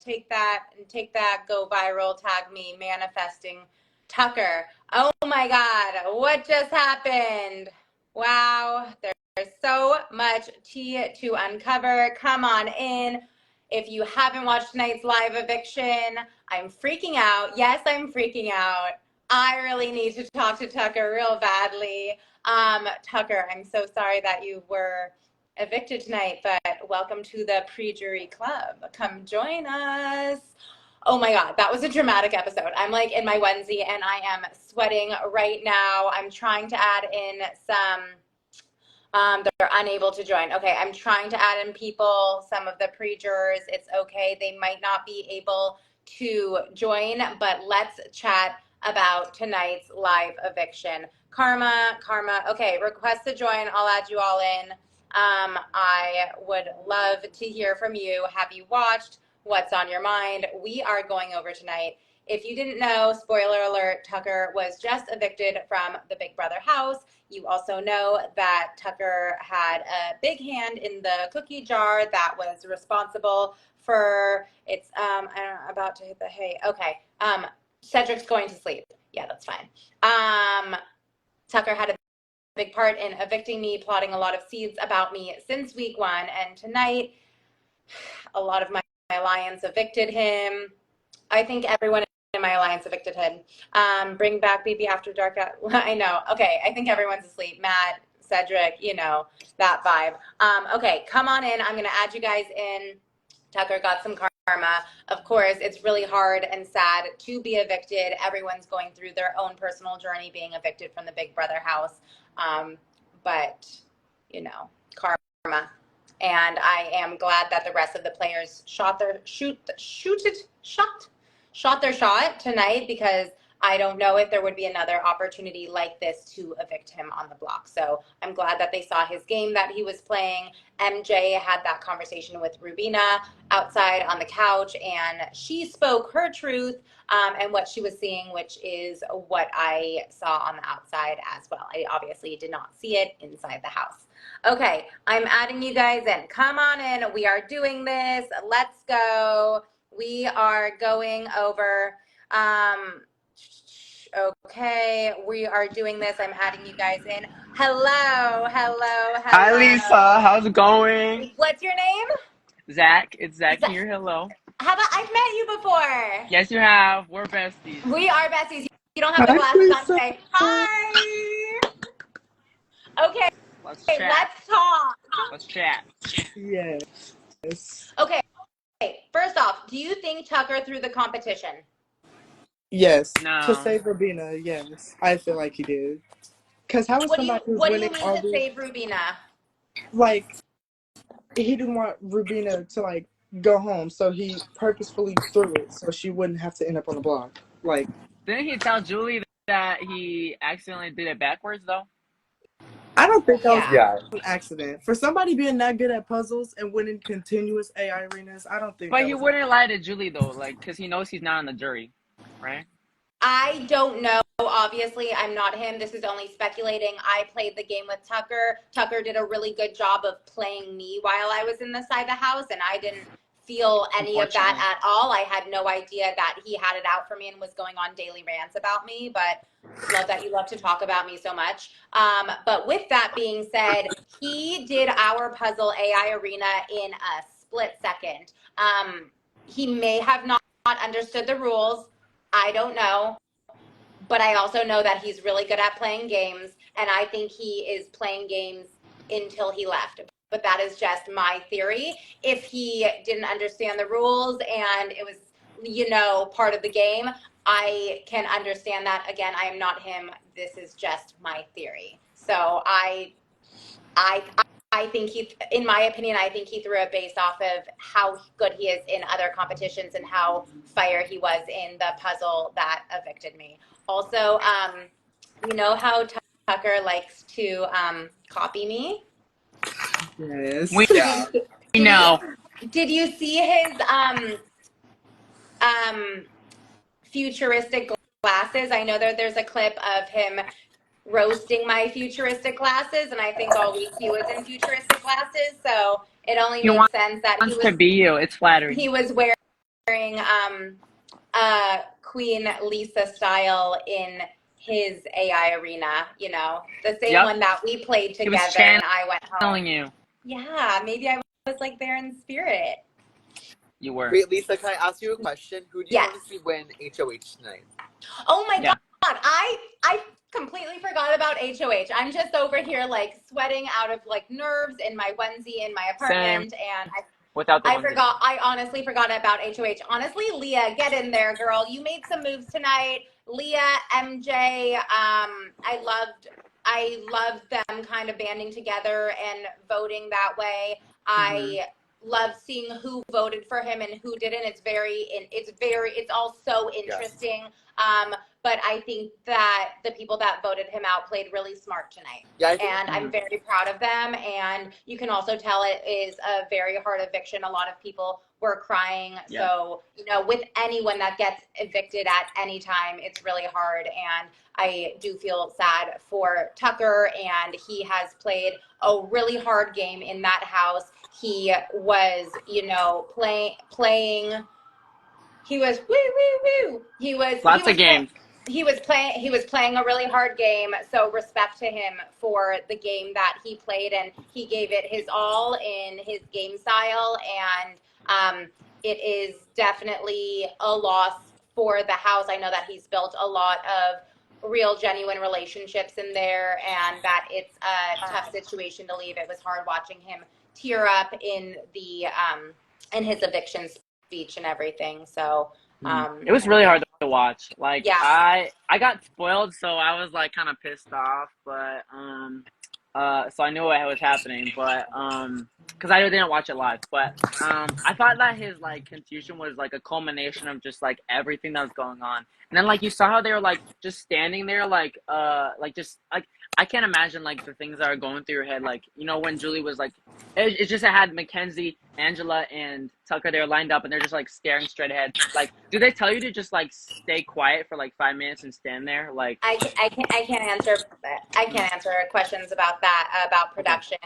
take that and take that, go viral, tag me, manifesting Tucker. Oh my God, what just happened? Wow, there's so much tea to uncover. Come on in. If you haven't watched tonight's live eviction, I'm freaking out. Yes, I'm freaking out. I really need to talk to Tucker real badly. Tucker, I'm so sorry that you were evicted tonight, but welcome to the pre-jury club. Come join us. Oh my God, that was a dramatic episode. I'm like in my onesie and I am sweating right now. I'm trying to add in some, they're unable to join. Okay, I'm trying to add in people, some of the pre-jurors. It's okay, they might not be able to join, but let's chat about tonight's live eviction. Karma, okay, request to join. I'll add you all in. I would love to hear from you. Have you watched? What's on your mind? We are going over tonight. If you didn't know, spoiler alert, Tucker was just evicted from the Big Brother house. You also know that Tucker had a big hand in the cookie jar that was responsible for I'm about to hit the hay. Okay. Cedric's going to sleep. Yeah, that's fine. Tucker had a big part in evicting me, plotting a lot of seeds about me since week 1. And tonight, a lot of my alliance evicted him. I think everyone in my alliance evicted him. Bring back BB after dark. I know. Okay, I think everyone's asleep. Matt, Cedric, you know, that vibe. Okay, come on in. I'm going to add you guys in. Tucker got some karma. Of course, it's really hard and sad to be evicted. Everyone's going through their own personal journey being evicted from the Big Brother house. But, you know, karma. And I am glad that the rest of the players shot their shot tonight, because I don't know if there would be another opportunity like this to evict him on the block. So I'm glad that they saw his game that he was playing. MJ had that conversation with Rubina outside on the couch, and she spoke her truth and what she was seeing, which is what I saw on the outside as well. I obviously did not see it inside the house. Okay, I'm adding you guys in. Come on in. We are doing this. Let's go. We are going over. Okay, we are doing this. I'm adding you guys in. Hello. Hi, Lisa. How's it going? What's your name? Zach. It's Zach here. Hello. How about I've met you before? Yes, you have. We're besties. We are besties. You don't have the glasses on today. Hi. Okay. Let's talk. Let's chat. Yes. Okay. First off, do you think Tucker threw the competition? Yes. No. To save Rubina, yes. I feel like he did. Because how was somebody who's what do winning you all mean to this? save Rubina? Like, he didn't want Rubina to, like, go home, so he purposefully threw it so she wouldn't have to end up on the block. Like, Didn't he tell Julie that he accidentally did it backwards, though? I don't think that was an accident. For somebody being that good at puzzles and winning continuous AI arenas, I don't think But he wouldn't lie to Julie, though, like, because he knows he's not on the jury, right? I don't know. Obviously, I'm not him. This is only speculating. I played the game with Tucker. Tucker did a really good job of playing me while I was inside the house, and I didn't feel any of that at all. I had no idea that he had it out for me and was going on daily rants about me, but love that you love to talk about me so much. But with that being said, he did our puzzle AI arena in a split second. He may have not understood the rules. I don't know, but I also know that he's really good at playing games, and I think he is playing games until he left. But that is just my theory. If he didn't understand the rules and it was, you know, part of the game, I can understand that. Again, I am not him. This is just my theory. So I think he, in my opinion, I think he threw it based off of how good he is in other competitions and how fire he was in the puzzle that evicted me. Also, you know how Tucker likes to copy me? Yes. We know. Did you see his futuristic glasses? I know that there's a clip of him roasting my futuristic glasses, and I think all week he was in futuristic glasses, so it only makes sense that he wants to be you. It's flattering. He was wearing wearing Queen Lisa style in his AI arena, you know, the same one that we played He was together and I went home. channeling you. Yeah, maybe I was like there in spirit. You were. Wait, Lisa, can I ask you a question? Who do you Yes. want to see win HOH tonight? Oh my Yeah. God, I completely forgot about HOH. I'm just over here like sweating out of like nerves in my onesie in my apartment, and Without the I onesie. forgot. I honestly forgot about HOH. Honestly, Leah, get in there, girl. You made some moves tonight. Leah, MJ, I loved them kind of banding together and voting that way. I love seeing who voted for him and who didn't. It's all so interesting. Yes. But I think that the people that voted him out played really smart tonight. Yeah, and I'm very proud of them. And you can also tell it is a very hard eviction. A lot of people were crying. Yeah. So, you know, with anyone that gets evicted at any time, it's really hard. And I do feel sad for Tucker, and he has played a really hard game in that house. He was, you know, playing. He was woo. He was playing a really hard game. So respect to him for the game that he played, and he gave it his all in his game style. And it is definitely a loss for the house. I know that he's built a lot of real genuine relationships in there, and that it's a tough situation to leave. It was hard watching him tear up in the in his eviction speech and everything. So it was really hard to watch. Like, yeah. I got spoiled, so I was like kind of pissed off, but so I knew what was happening, but because I didn't watch it live, but I thought that his like confusion was like a culmination of just like everything that was going on. And then like you saw how they were like just standing there like just like I can't imagine like the things that are going through your head, like, you know, when Julie was like it just had Mackenzie, Angela, and Tucker there lined up, and they're just like staring straight ahead. Like, do they tell you to just like stay quiet for like 5 minutes and stand there? Like, I can't answer questions about that, about production.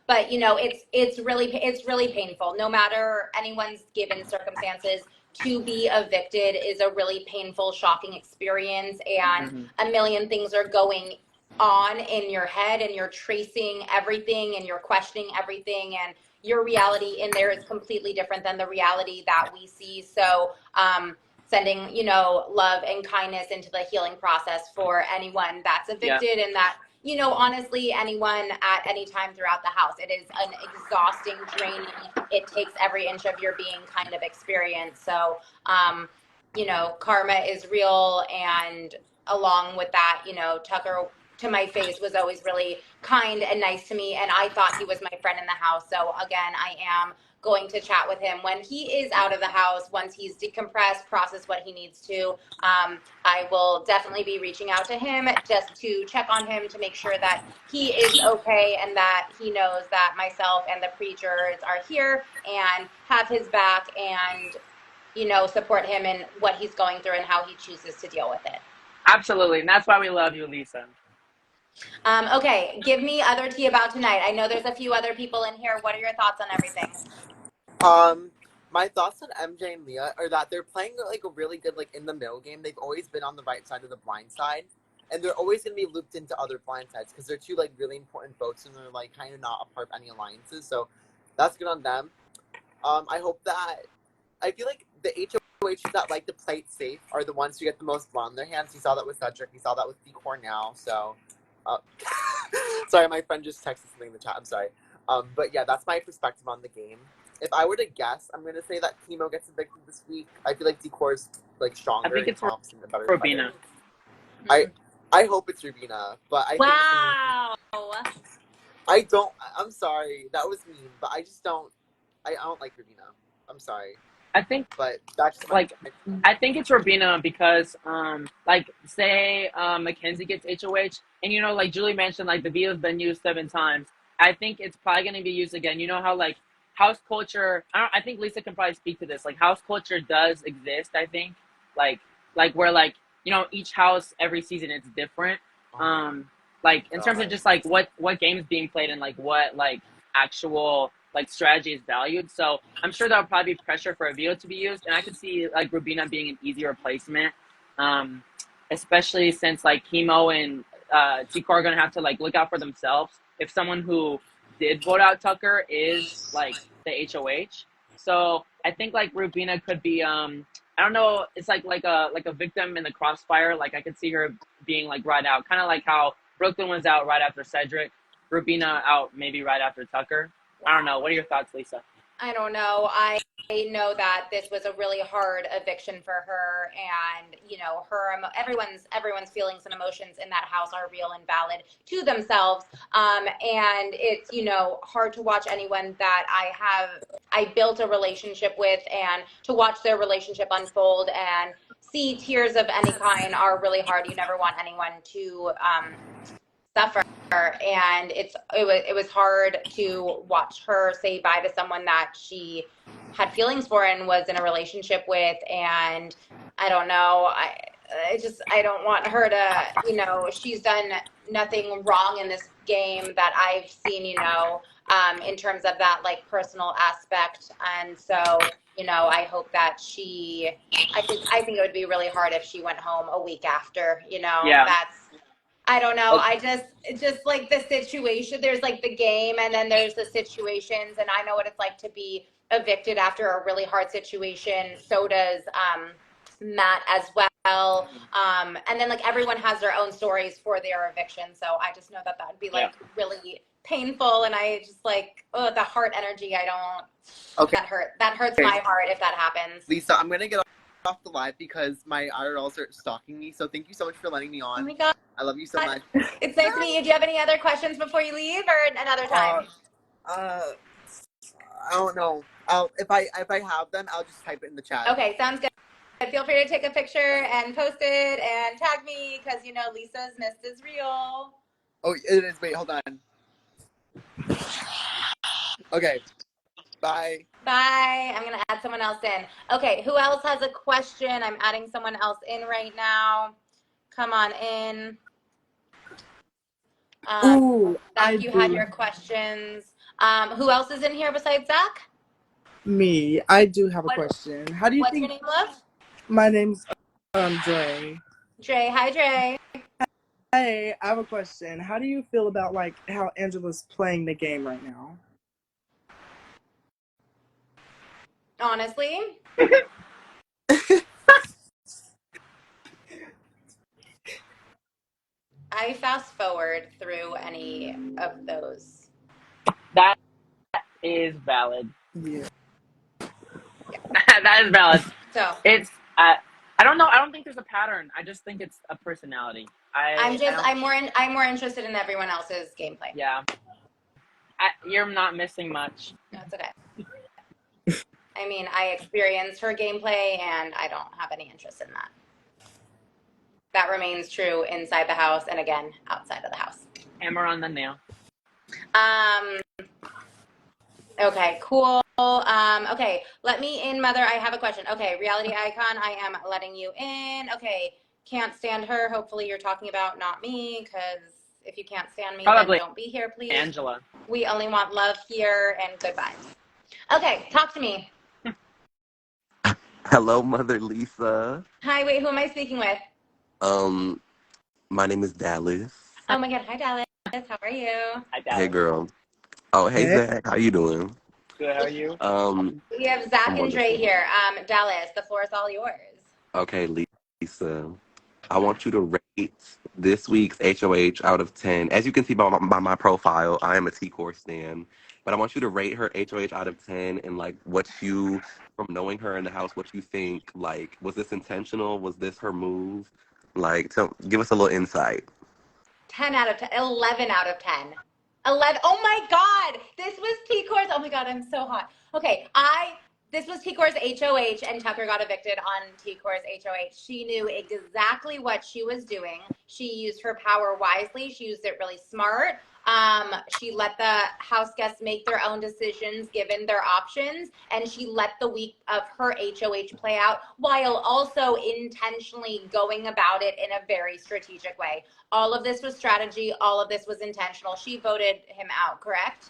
But you know, it's really painful. No matter anyone's given circumstances, to be evicted is a really painful, shocking experience, and a million things are going on in your head, and you're tracing everything and you're questioning everything, and your reality in there is completely different than the reality that we see. So sending, you know, love and kindness into the healing process for anyone that's evicted, and that, you know, honestly, anyone at any time throughout the house. It is an exhausting, draining, it takes every inch of your being kind of experience. So you know, karma is real, and along with that, you know, Tucker, to my face, was always really kind and nice to me, and I thought he was my friend in the house. So again, I am going to chat with him when he is out of the house, once he's decompressed, process what he needs to. I will definitely be reaching out to him just to check on him, to make sure that he is okay, and that he knows that myself and the preachers are here and have his back, and, you know, support him in what he's going through and how he chooses to deal with it. Absolutely, and that's why we love you, Lisa. Okay, give me other tea about tonight. I know there's a few other people in here. What are your thoughts on everything? My thoughts on MJ and Leah are that they're playing like a really good, like, in the middle game. They've always been on the right side of the blind side, and they're always going to be looped into other blind sides because they're two like really important votes, and they're like kind of not a part of any alliances. So that's good on them. I hope that, I feel like the HOHs that like to play it safe are the ones who get the most blood on their hands. We saw that with Cedric. We saw that with Decor now. So, sorry, my friend just texted something in the chat. I'm sorry. But yeah, that's my perspective on the game. If I were to guess, I'm gonna say that Chemo gets evicted this week. I feel like Decor's like stronger. I think it's Rubina. I hope it's Rubina, but I think I don't. I'm sorry, that was mean, but I just don't. I don't like Rubina. I'm sorry. I think, but that's like, I think it's Rubina because, like, say Mackenzie gets HOH, and, you know, like Julie mentioned, like, the video's been used 7 times. I think it's probably going to be used again. You know how, like, house culture, I think Lisa can probably speak to this. Like, house culture does exist, I think. Like where, like, you know, each house every season it's different. Like, in terms of just, like, what game's being played and, like, what, like, actual, like strategy is valued. So I'm sure there'll probably be pressure for a veto to be used, and I could see like Rubina being an easy replacement, especially since like Chemo and Tico are gonna have to like look out for themselves if someone who did vote out Tucker is like the HOH. So I think like Rubina could be I don't know, it's like a victim in the crossfire. Like I could see her being like right out, kind of like how Brooklyn was out right after Cedric, Rubina out maybe right after Tucker. I don't know. What are your thoughts, Lisa? I don't know. I know that this was a really hard eviction for her, and you know, everyone's feelings and emotions in that house are real and valid to themselves. And it's, you know, hard to watch anyone that I built a relationship with, and to watch their relationship unfold and see tears of any kind are really hard. You never want anyone to suffer, and it was hard to watch her say bye to someone that she had feelings for and was in a relationship with. And I don't know, I don't want her to, you know, she's done nothing wrong in this game that I've seen, you know, in terms of that like personal aspect. And so, you know, I hope that I think it would be really hard if she went home a week after, you know. Yeah. I don't know. Okay. Just like the situation, there's like the game and then there's the situations, and I know what it's like to be evicted after a really hard situation. So does Matt as well. And then like everyone has their own stories for their eviction. So I just know that would be like really painful, and I just like, oh, the heart energy. I don't. Okay. That hurts my heart if that happens. Lisa, I'm gonna get off the live because my IRLs are stalking me. So thank you so much for letting me on. Oh my God. I love you so much. It's nice to meet you. Do you have any other questions before you leave, or another time? I don't know. If I have them, I'll just type it in the chat. Okay, sounds good. Feel free to take a picture and post it and tag me, because you know Lisa's mist is real. Oh, it is. Wait, hold on. Okay. Bye. Bye. I'm gonna add someone else in. Okay, who else has a question? I'm adding someone else in right now. Come on in. Ooh, Zach, you had your questions. Who else is in here besides Zach? Me. I do have a question. How do you What's think? your name, love? My name's Dre. Dre. Hi, Dre. Hey, I have a question. How do you feel about like how Angela's playing the game right now? Honestly, I fast forward through any of those. That is valid. Yeah. That is valid. So It's I don't know. I don't think there's a pattern. I just think it's a personality. I'm more interested in everyone else's gameplay. Yeah. You're not missing much. That's okay. I mean, I experienced her gameplay, and I don't have any interest in that. That remains true inside the house, and again, outside of the house. Hammer on the nail. Okay, cool. Okay, let me in, Mother. I have a question. Okay, Reality Icon, I am letting you in. Okay, can't stand her. Hopefully you're talking about not me, because if you can't stand me, Probably then don't be here, please. Angela. We only want love here and good vibes. Okay, talk to me. Hello, Mother Lisa. Hi, wait, who am I speaking with? My name is Dallas. Oh my God, hi, Dallas. How are you? Hi, Dallas. Hey, girl. Oh, hey, Zach. How you doing? Good. How are you? We have Zach I'm and Dre wonderful. here. Dallas, the floor is all yours. Okay, Lisa. I want you to rate this week's HOH out of 10. As you can see by my profile, I am a T-Core stan. But I want you to rate her HOH out of 10 and, like, what you, from knowing her in the house, what you think, like, was this intentional? Was this her move? Like, give us a little insight. 10 out of 10, 11 out of 10. 11. Oh my God, this was T-Core's. Oh my God, I'm so hot. Okay, this was T-Core's HOH, and Tucker got evicted on T-Core's HOH. She knew exactly what she was doing. She used her power wisely. She used it really smart. She let the house guests make their own decisions given their options, and she let the week of her HOH play out while also intentionally going about it in a very strategic way. All of this was strategy. All of this was intentional. She voted him out, correct?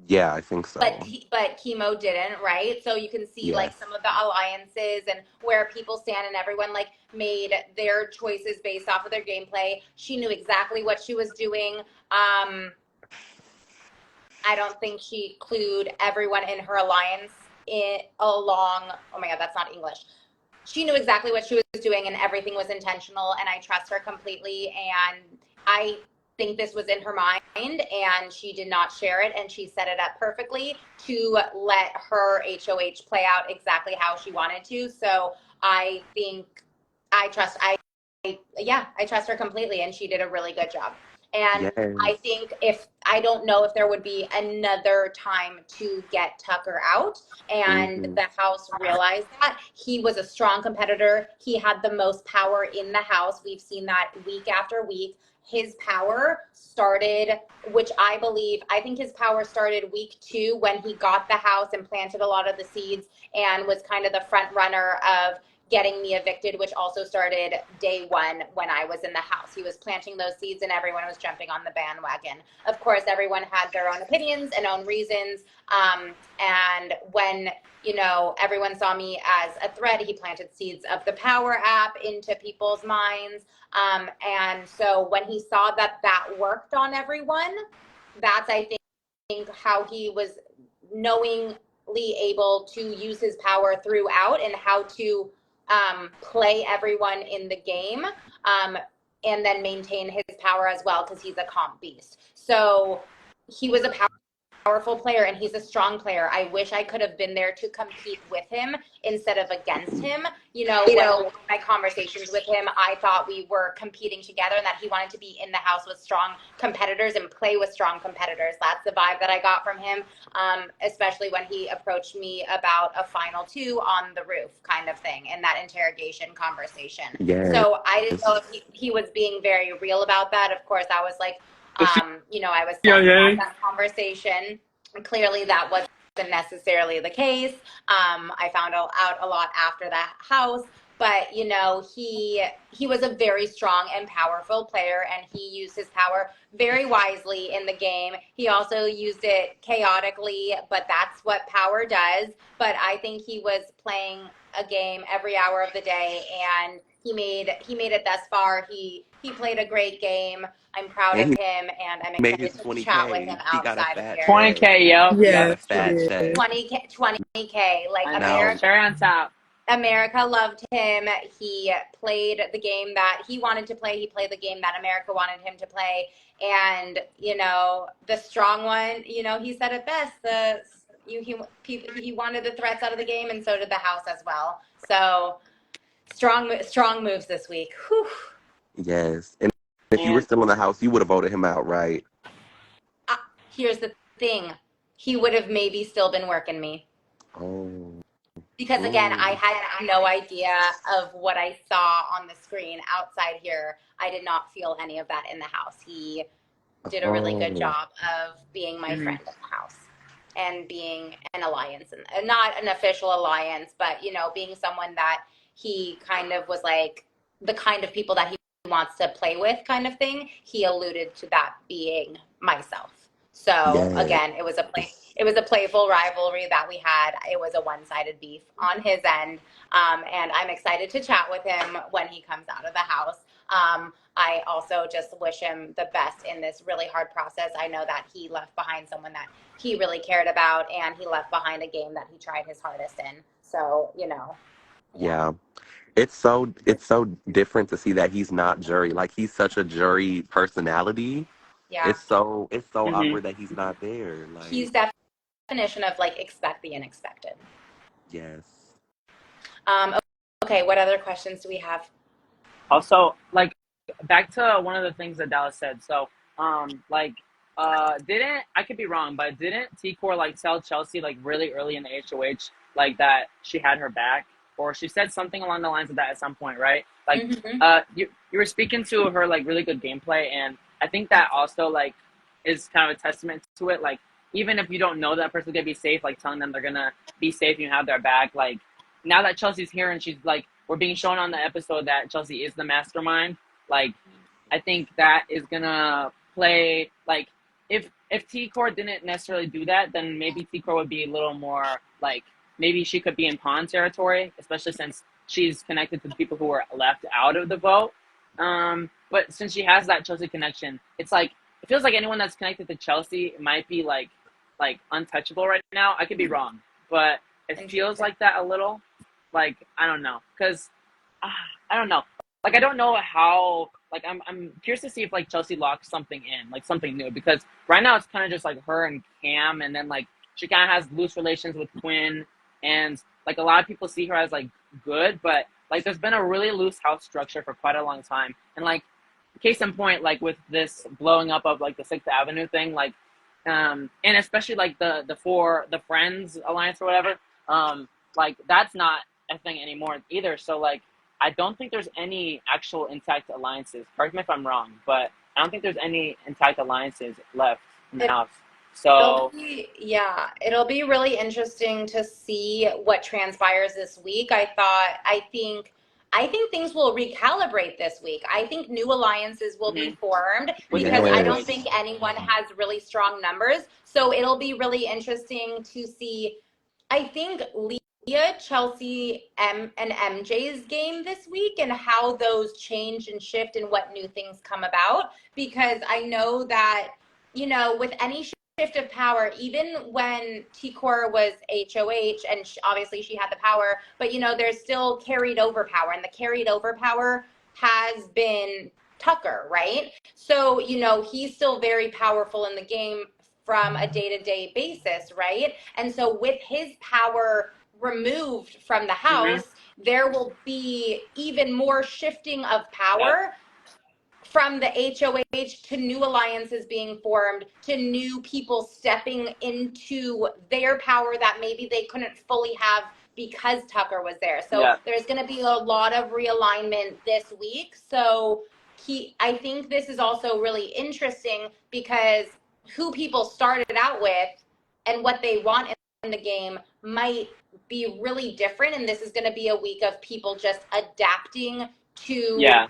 Yeah, I think so. but chemo didn't, right? So you can see like Yes. some of the alliances and where people stand, and everyone like made their choices based off of their gameplay. She knew exactly what she was doing. I don't think she clued everyone in her alliance along. Oh my God, that's not English. She knew exactly what she was doing, and everything was intentional, and I trust her completely. And I think this was in her mind, and she did not share it, and she set it up perfectly to let her HOH play out exactly how she wanted to. So I think I trust I trust her completely, and she did a really good job. And I Yes. think if I don't know if there would be another time to get Tucker out, and Hmm. the house realized that he was a strong competitor. He had the most power in the house. We've seen that week after week. His power started, which I think his power started week 2 when he got the house and planted a lot of the seeds and was kind of the front runner of getting me evicted, which also started day 1 when I was in the house. He was planting those seeds and everyone was jumping on the bandwagon. Of course, everyone had their own opinions and own reasons. And when, everyone saw me as a threat, he planted seeds of the Power app into people's minds. And so when he saw that worked on everyone, that's, I think, how he was knowingly able to use his power throughout, and how to play everyone in the game, and then maintain his power as well, because he's a comp beast. So he was a powerful player, and he's a strong player. I wish I could have been there to compete with him instead of against him. When my conversations with him, I thought we were competing together, and that he wanted to be in the house with strong competitors and play with strong competitors. That's the vibe that I got from him, especially when he approached me about a final 2 on the roof kind of thing in that interrogation conversation. Yes. So I didn't know if he was being very real about that. Of course, I was like, I was Yeah, sad yeah. about that conversation. Clearly, that wasn't necessarily the case. I found out a lot after that house, but he was a very strong and powerful player, and he used his power very wisely in the game. He also used it chaotically, but that's what power does. But I think he was playing a game every hour of the day, and he made it thus far. He played a great game. I'm proud And of he him, and I'm made excited his to chat with 20K. him He got a outside of fat here. check. 20K, yep, He got yep. a Yes, he fat did. check. 20K. Like I know. Now, Cherry on top. America loved him. He played the game that he wanted to play. He played the game that America wanted him to play. And, the strong one, he said it best. He wanted the threats out of the game, and so did the house as well. So strong moves this week. Whew. yes. And if you were And still in the house, you would have voted him out, right? Here's the thing. He would have maybe still been working me. Oh. Because again, I Mm. had no idea of what I saw on the screen outside here. I did not feel any of that in the house. He did a really good Oh. job of being my mhm. friend in the house, and being an alliance, and not an official alliance, but being someone that he kind of was like the kind of people that he wants to play with, kind of thing. He alluded to that being myself. So Yes. again, it was a playful rivalry that we had. It was a one-sided beef on his end, and I'm excited to chat with him when he comes out of the house. I also just wish him the best in this really hard process. I know that he left behind someone that he really cared about, and he left behind a game that he tried his hardest in. So, yeah. Yeah. It's so different to see that he's not jury. Like he's such a jury personality. Yeah. It's so Mhm. awkward that he's not there. He's Like, definition of like expect the unexpected. yes. Um, okay, what other questions do we have? Also, like, back to one of the things that Dallas said. So, didn't I could be wrong, but didn't T-Core like tell Chelsea like really early in the HOH like that she had her back, or she said something along the lines of that at some point, right? Like, Mm-hmm. you were speaking to her like really good gameplay, and I think that also like is kind of a testament to it. Like, even if you don't know that person's gonna be safe, like telling them they're gonna be safe and you have their back, like now that Chelsea's here and she's like, we're being shown on the episode that Chelsea is the mastermind. Like, I think that is gonna play like if T-Core didn't necessarily do that, then maybe T-Core would be a little more like, maybe she could be in pawn territory, especially since she's connected to the people who were left out of the vote. But since she has that Chelsea connection, it's like, it feels like anyone that's connected to Chelsea might be like untouchable right now. I could be wrong, but it feels like that a little. Like, I don't know, because I don't know. Like, I don't know how. Like, I'm curious to see if like Chelsea locks something in, like something new, because right now it's kind of just like her and Cam, and then like she kind of has loose relations with Quinn, and like a lot of people see her as like good, but like there's been a really loose house structure for quite a long time, and like case in point, like with this blowing up of like the Sixth Avenue thing, like and especially like the Friends alliance or whatever, like that's not a thing anymore either. So like I don't think there's any actual intact alliances. Correct me if I'm wrong, but I don't think there's any intact alliances left in the house. So It'll be really interesting to see what transpires this week. I think things will recalibrate this week. I think new alliances will be formed because I don't think anyone has really strong numbers. So it'll be really interesting to see. I think Leah, Chelsea, and MJ's game this week and how those change and shift and what new things come about. Because I know that, you know, with any shift of power, even when T-Core was HOH, and obviously she had the power, but, you know, there's still carried over power, and the carried over power has been Tucker, right? So, you know, he's still very powerful in the game from a day-to-day basis, right? And so with his power removed from the house, there will be even more shifting of power from the HOH to new alliances being formed, to new people stepping into their power that maybe they couldn't fully have because Tucker was there. So there's going to be a lot of realignment this week. So I think this is also really interesting because who people started out with and what they want in the game might be really different. And this is going to be a week of people just adapting to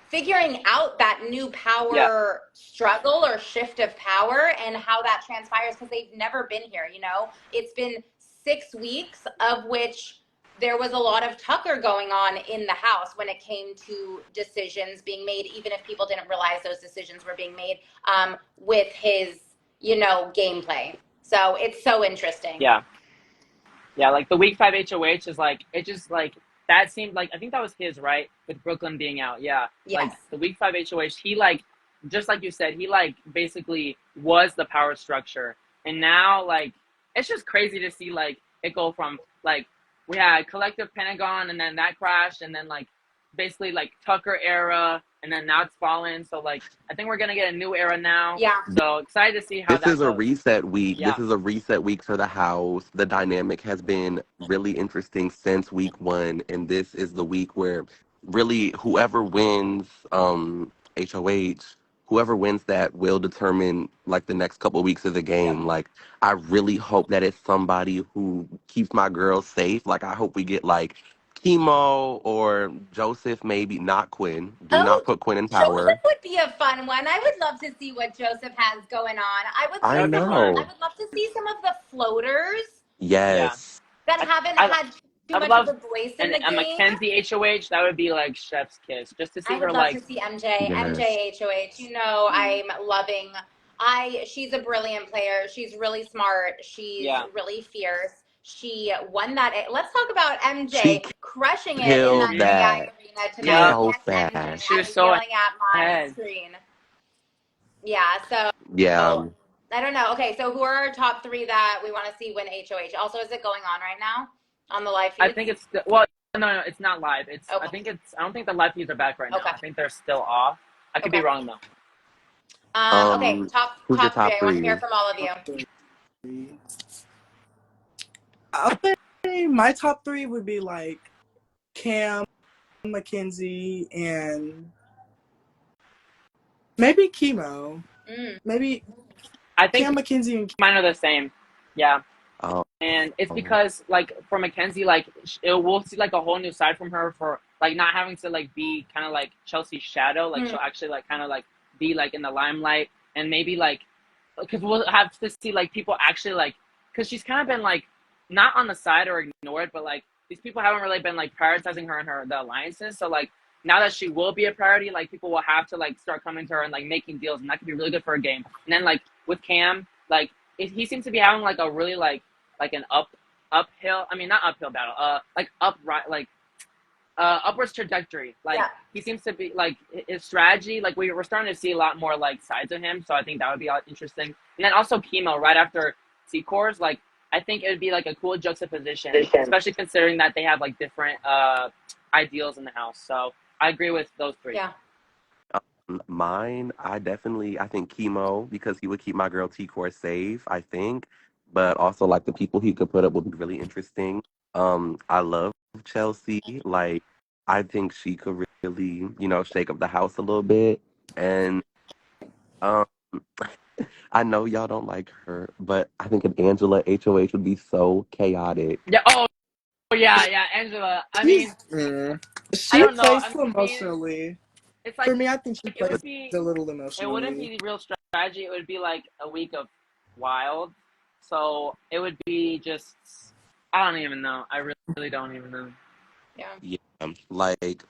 figuring out that new power struggle or shift of power and how that transpires, because they've never been here. You know, it's been 6 weeks of which there was a lot of Tucker going on in the house when it came to decisions being made, even if people didn't realize those decisions were being made with his, you know, gameplay. So it's so interesting. Yeah, like the week 5 HOH is like, it just like, that seemed like, I think that was his, right? With Brooklyn being out. Like the week 5 HOH, he like, just like you said, he like basically was the power structure. And now like, it's just crazy to see like it go from like, we had Collective Pentagon and then that crashed, and then like basically like Tucker era, and then now it's Fallen. So like, I think we're gonna get a new era now. So excited to see how This is a reset week. This is a reset week for the house. The dynamic has been really interesting since week 1, and this is the week where really whoever wins HOH, whoever wins that will determine like the next couple of weeks of the game. Like, I really hope that it's somebody who keeps my girls safe. Like, I hope we get like Chemo or Joseph, maybe not Quinn. Do not put Quinn in power. Joseph would be a fun one. I would love to see what Joseph has going on. I would love to see some of the floaters. Yes. That haven't had too much of a voice in the game. And Mackenzie HOH, that would be like chef's kiss. Just to see her like. I would love to see MJ HOH. You know, I'm loving. She's a brilliant player. She's really smart. She's really fierce. She won that. Let's talk about MJ crushing it in that AI arena tonight. So yes, fast. She was so yelling at my screen. Yeah, so I don't know. Okay, so who are our top 3 that we want to see win HOH? Also, is it going on right now on the live feed? I think it's no, it's not live. It's I don't think the live feeds are back right now. I think they're still off. I could be wrong though. Okay, top 3. I want to hear from all of you. I'll say my top 3 would be like Cam, Mackenzie, and maybe Chemo. Maybe I think Cam, Mackenzie, and mine are the same. Yeah. And it's because like for Mackenzie, like we'll see like a whole new side from her, for like not having to like be kind of like Chelsea's shadow. Like she'll actually like kind of like be like in the limelight. and maybe like because we'll have to see like people actually like because she's kind of been like not on the side or ignored, but like these people haven't really been like prioritizing her and the alliances. So like now that she will be a priority, like people will have to like start coming to her and like making deals, and that could be really good for a game. And then like with Cam, like he seems to be having like a really like an uphill. I mean not uphill battle. Like upright like upwards trajectory. Like Yeah. he seems to be like his strategy. Like we're starting to see a lot more like sides of him. So I think that would be interesting. And then also Chemo right after C-Cores. Like I think it would be like a cool juxtaposition, especially considering that they have like different ideals in the house. So I agree with those three. Yeah. Mine, I think Chemo, because he would keep my girl T-Core safe, I think. But also, like, the people he could put up would be really interesting. I love Chelsea. Like, I think she could really, shake up the house a little bit. And um, I know y'all don't like her, but I think an Angela HOH would be so chaotic. Yeah. Oh yeah, Angela. I mean, She's I she don't know. plays I too mean, emotionally. it's For like me, I think she it plays would be. a little It wouldn't emotionally. be real strategy. It would be like a week of wild. So it would be just. I don't even know. I really don't even know. Yeah. Yeah, like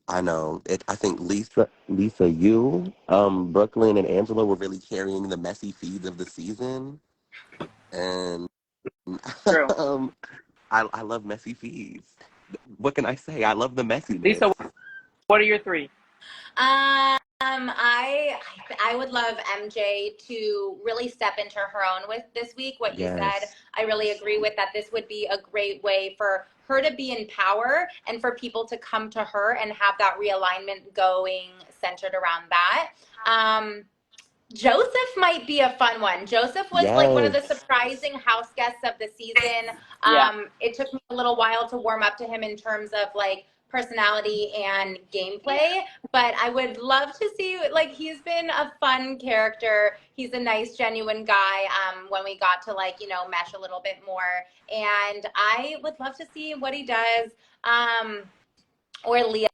I know it. I think Lisa, you, Brooklyn, and Angela were really carrying the messy feeds of the season, and True. um, I love messy feeds. What can I say? I love the messiness. Lisa, what are your three? I would love MJ to really step into her own with this week. What you said, Yes. I really agree with that. This would be a great way for her to be in power and for people to come to her and have that realignment going centered around that. Joseph might be a fun one. Joseph was like one of the Yes. surprising house guests of the season. Yeah. It took me a little while to warm up to him in terms of like personality and gameplay, but I would love to see, like, he's been a fun character. He's a nice, genuine guy. When we got to like, mesh a little bit more, and I would love to see what he does. Or Leah.